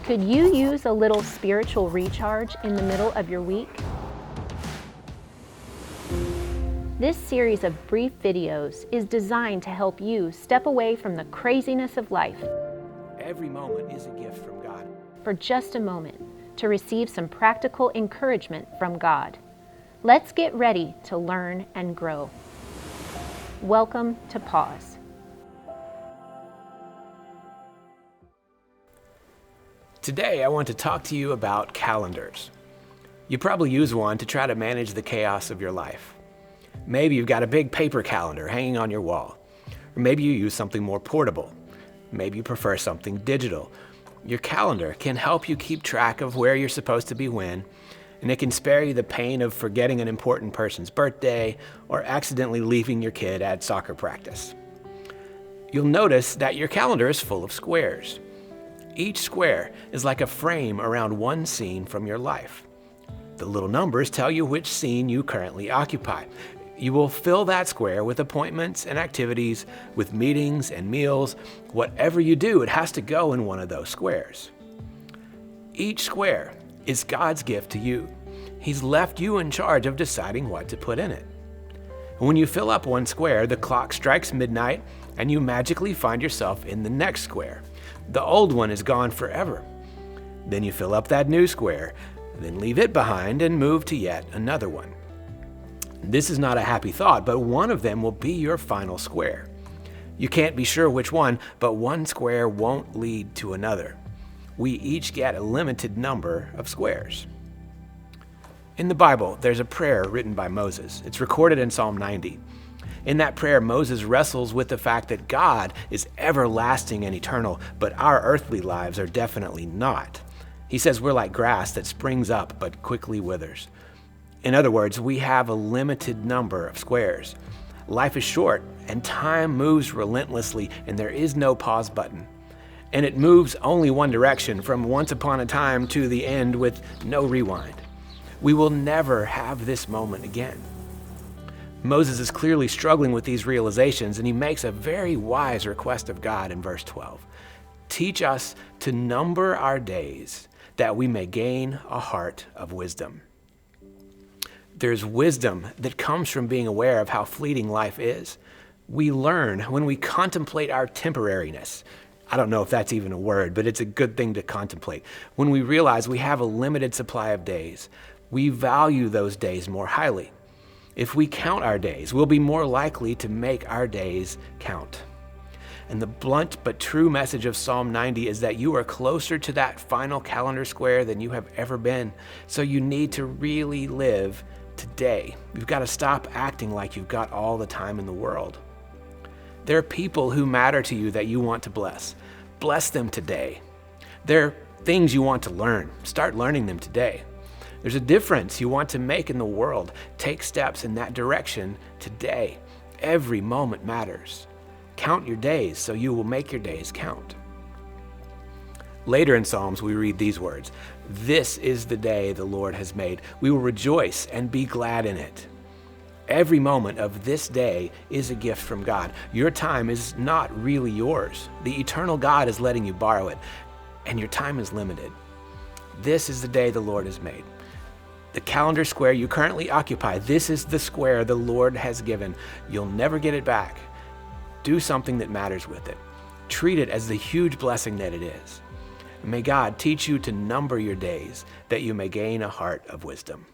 Could you use a little spiritual recharge in the middle of your week? This series of brief videos is designed to help you step away from the craziness of life. Every moment is a gift from God. For just a moment, to receive some practical encouragement from God. Let's get ready to learn and grow. Welcome to Pause. Today, I want to talk to you about calendars. You probably use one to try to manage the chaos of your life. Maybe you've got a big paper calendar hanging on your wall. Or maybe you use something more portable. Maybe you prefer something digital. Your calendar can help you keep track of where you're supposed to be when, and it can spare you the pain of forgetting an important person's birthday or accidentally leaving your kid at soccer practice. You'll notice that your calendar is full of squares. Each square is like a frame around one scene from your life. The little numbers tell you which scene you currently occupy. You will fill that square with appointments and activities, with meetings and meals. Whatever you do, it has to go in one of those squares. Each square is God's gift to you. He's left you in charge of deciding what to put in it. When you fill up one square, the clock strikes midnight and you magically find yourself in the next square. The old one is gone forever. Then you fill up that new square, then leave it behind and move to yet another one. This is not a happy thought, but one of them will be your final square. You can't be sure which one, but one square won't lead to another. We each get a limited number of squares. In the Bible, there's a prayer written by Moses. It's recorded in Psalm 90. In that prayer, Moses wrestles with the fact that God is everlasting and eternal, but our earthly lives are definitely not. He says we're like grass that springs up but quickly withers. In other words, we have a limited number of squares. Life is short, and time moves relentlessly, and there is no pause button. And it moves only one direction, from once upon a time to the end with no rewind. We will never have this moment again. Moses is clearly struggling with these realizations, and he makes a very wise request of God in verse 12. Teach us to number our days, that we may gain a heart of wisdom. There's wisdom that comes from being aware of how fleeting life is. We learn when we contemplate our temporariness. I don't know if that's even a word, but it's a good thing to contemplate. When we realize we have a limited supply of days, we value those days more highly. If we count our days, we'll be more likely to make our days count. And the blunt but true message of Psalm 90 is that you are closer to that final calendar square than you have ever been. So you need to really live today. You've got to stop acting like you've got all the time in the world. There are people who matter to you that you want to bless. Bless them today. There are things you want to learn. Start learning them today. There's a difference you want to make in the world. Take steps in that direction today. Every moment matters. Count your days so you will make your days count. Later in Psalms, we read these words, "This is the day the Lord has made. We will rejoice and be glad in it." Every moment of this day is a gift from God. Your time is not really yours. The eternal God is letting you borrow it, and your time is limited. This is the day the Lord has made. The calendar square you currently occupy, this is the square the Lord has given. You'll never get it back. Do something that matters with it. Treat it as the huge blessing that it is. May God teach you to number your days, that you may gain a heart of wisdom.